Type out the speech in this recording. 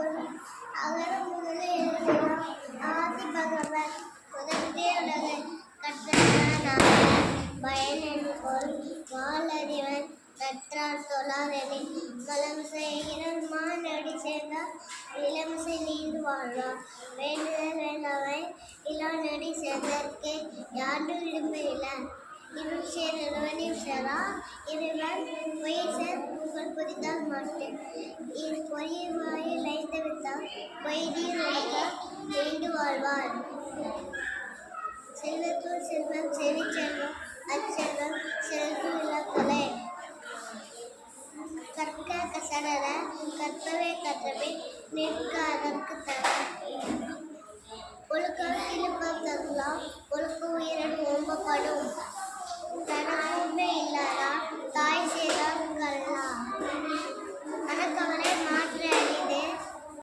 அகர முதல எழுதலாம் ஆதி பகவன் முதற்றே உலகு கற்றவன் பயனென்கொள் வாழறிவன் நற்றார் தொழாதெனின் வளம் செய்கிறான் மானடி சேர்ந்தார் இளமிசை நீர் வாழ்வார் வேண்டுதல் வேண்டாமை இளநடி சேர்ந்தற்கே யாண்டு விடுமையில இருள் சேர் இறைவனின் சேரா இறைவன் பொய்யை சேர் புகழ் புரிந்தால் மாட்டேன் பொய்யை வாயில் ஐந்து விட்டால் பொய்தீர் ஒழுக நீண்டு வாழ்வார் செல்வத்துள் செல்வம் செவி செல்வம் அச்செல்வம் செல்வ கலை கற்க கசடர கற்பவை கற்றவை நிற்க அதற்கு தர ஒழுக்கம் இழுக்கம் தரலாம் ஒழுக்க உயிரன் ஓம்பப்படும் தனக்குமே இல்லாதா தாய் செய்தால்